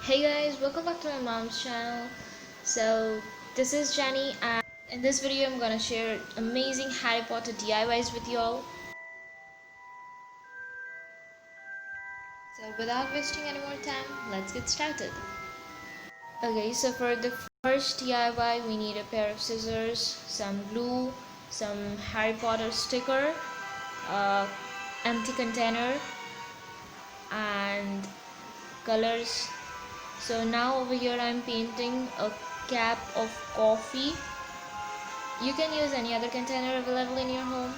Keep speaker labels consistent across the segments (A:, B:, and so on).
A: Hey guys, welcome back to my mom's channel. So this is Jenny, and in this video I'm gonna share amazing Harry Potter DIYs with y'all. So without wasting any more time, let's get started. Okay, so for the first DIY we need a pair of scissors, some glue, some Harry Potter sticker, empty container, and colors. So now over here I'm painting a cap of coffee. You can use any other container available in your home.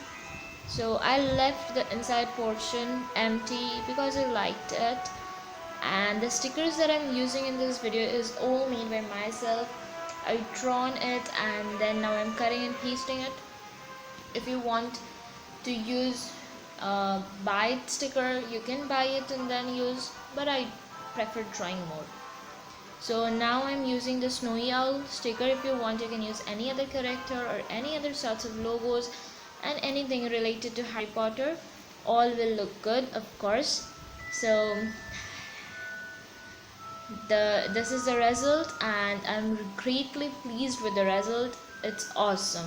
A: So I left the inside portion empty because I liked it, and the stickers that I'm using in this video is all made by myself. I drawn it and then now I'm cutting and pasting it. If you want to use buy it sticker, you can buy it and then use, but I prefer drawing more. So now I'm using the snowy owl sticker. If you want, you can use any other character or any other sorts of logos and anything related to Harry Potter. All will look good, of course. So this is the result and I'm greatly pleased with the result. It's awesome.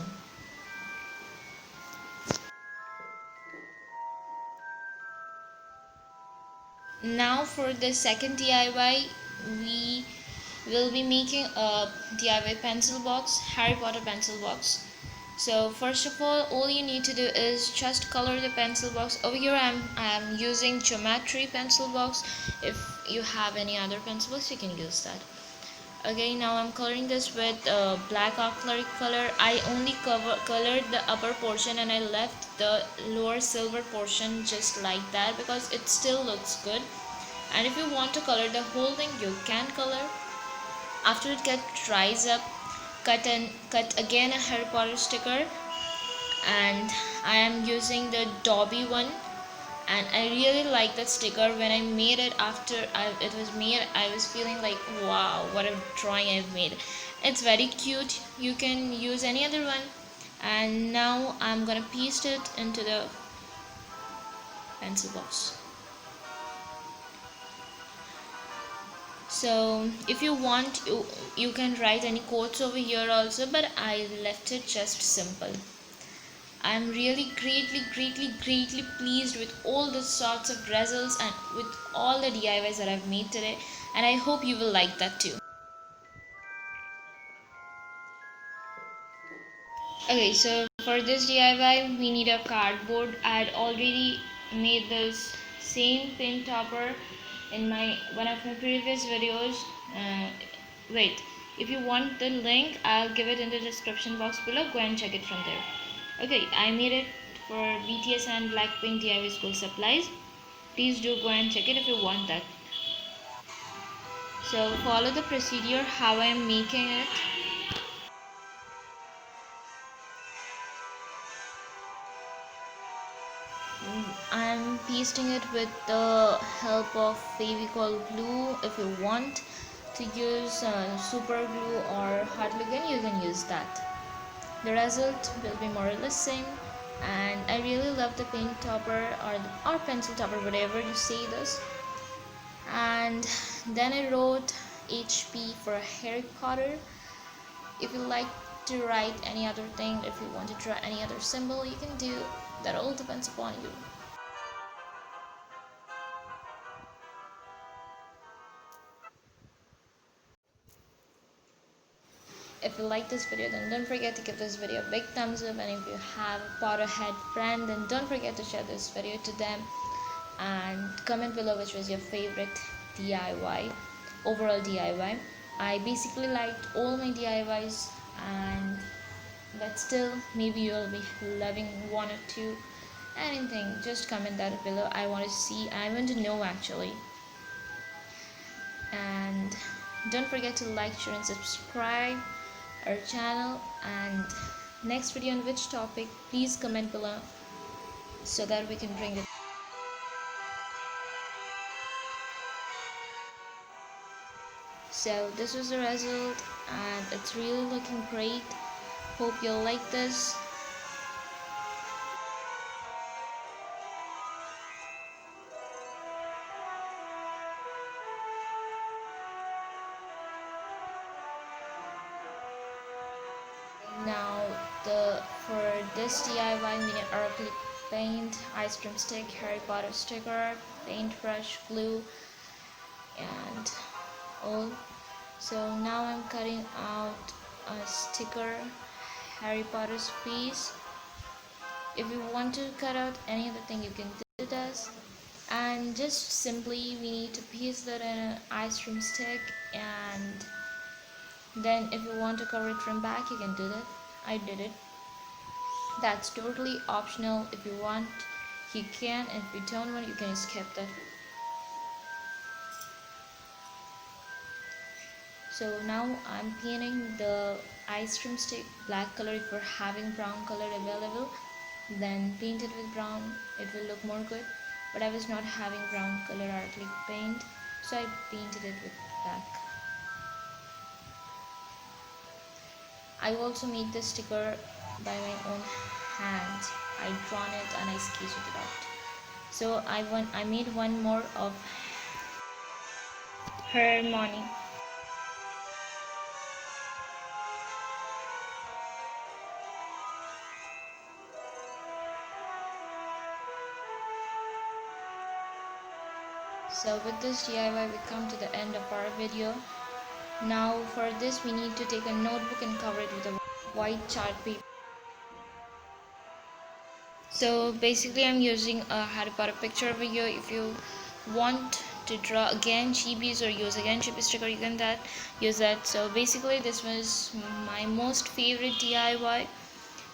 A: Now for the second DIY, we will be making a DIY pencil box, Harry Potter pencil box. So first of all you need to do is just color the pencil box. Over here I'm using geometry pencil box. If you have any other pencil box, you can use that. Okay, now I'm coloring this with black acrylic color. I only colored the upper portion and I left the lower silver portion just like that because it still looks good. And if you want to color the whole thing, you can color. After it dries up, cut again a Harry Potter sticker, and I am using the Dobby one, and I really like that sticker. When I made it, it was made, I was feeling like wow, what a drawing I've made. It's very cute. You can use any other one. And now I'm gonna paste it into the pencil box. So if you want, you can write any quotes over here also, but I left it just simple. I'm really greatly pleased with all the sorts of results and with all the DIYs that I've made today, and I hope you will like that too. Okay, so for this DIY we need a cardboard. I had already made this same pin topper in one of my previous videos. Wait, if you want the link, I'll give it in the description box below. Go and check it from there. Okay, I made it for BTS and BLACK PINK DIY school supplies. Please do go and check it if you want that. So follow the procedure how I am making it. I'm pasting it with the help of Fevicol glue. If you want to use super glue or hot glue gun, you can use that. The result will be more or less same, and I really love the pen topper or pencil topper, whatever you say this. And then I wrote HP for Harry Potter. If you like to write any other thing, if you want to draw any other symbol, you can do that. All depends upon you. If you like this video, then don't forget to give this video a big thumbs up, and if you have a Potterhead friend, then don't forget to share this video to them, and comment below which was your favorite DIY, overall DIY. I basically liked all my DIYs, and but still maybe you'll be loving one or two. Anything, just comment that below. I want to see, I want to know actually. And don't forget to like, share and subscribe our channel. And next video on which topic, please comment below so that we can bring it. So this was the result and it's really looking great. Hope you'll like this. for this DIY we need acrylic paint, ice cream stick, Harry Potter sticker, paintbrush, glue, and all. So now I'm cutting out a sticker, Harry Potter's piece. If you want to cut out any other thing, you can do this. And just simply we need to piece that in an ice cream stick, and then if you want to cover it from back, you can do that. I did it. That's totally optional. If you want, you can, and if you don't want, you can skip that. So now I'm painting the ice cream stick black color. If you're having brown color available, then paint it with brown, it will look more good. But I was not having brown color acrylic paint, so I painted it with black. I also made the sticker by my own hand. I drawn it and I sketched it out. So I made one more of Hermione. So with this DIY we come to the end of our video. Now for this we need to take a notebook and cover it with a white chart paper. So basically I'm using a Harry Potter picture over here. If you want to draw again chibis or use again chibi sticker, you can use that. So basically this was my most favorite DIY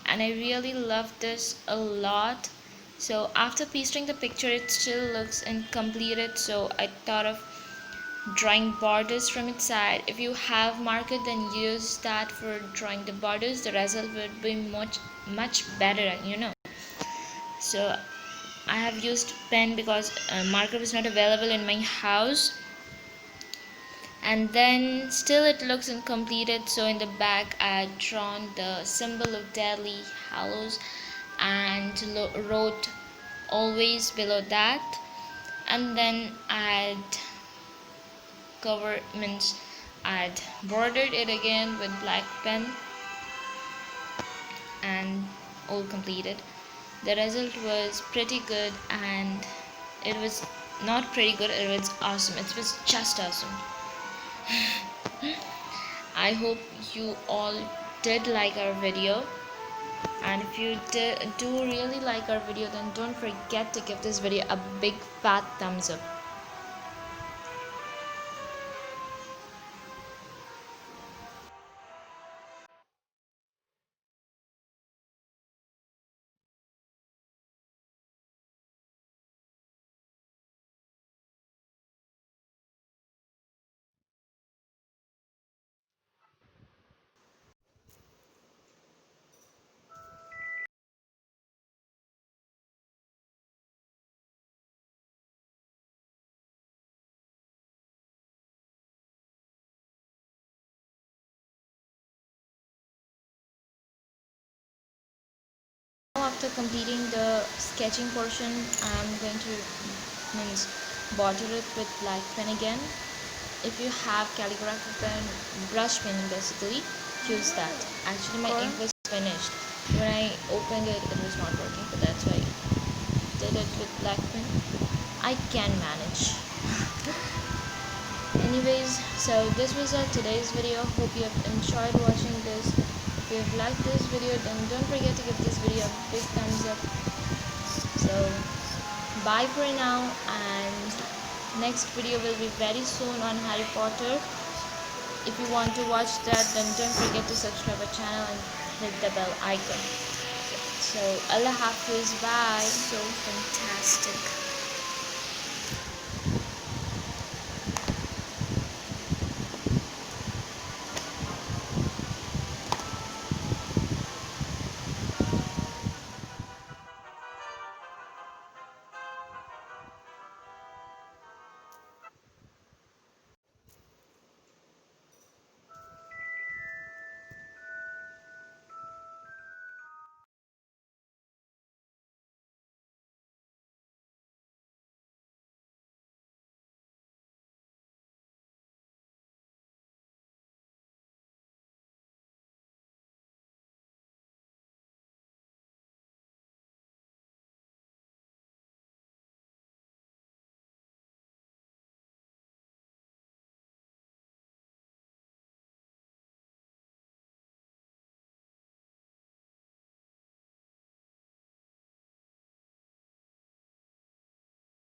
A: and I really love this a lot. So after pasting the picture it still looks incompleted, so I thought of drawing borders from its side. If you have marker, then use that for drawing the borders. The result would be much better, So I have used pen because marker was not available in my house, and then still it looks incompleted. So in the back I had drawn the symbol of Deadly Hallows and wrote always below that, and then I'd I'd bordered it again with black pen and all completed. The result was pretty good, and it was not pretty good, it was awesome. It was just awesome. I hope you all did like our video, and if you do really like our video, then don't forget to give this video a big fat thumbs up. Now after completing the sketching portion, I'm going to border it with black pen again. If you have calligraphy pen, brush pen basically, use that. Actually my ink was finished. When I opened it, it was not working, but that's why I did it with black pen. I can manage. Anyways, so this was today's video. Hope you have enjoyed watching this. If you have liked this video, then don't forget to give this video a big thumbs up. So bye for now, and next video will be very soon on Harry Potter. If you want to watch that, then don't forget to subscribe our channel and hit the bell icon. So Allah Hafiz, bye. So fantastic.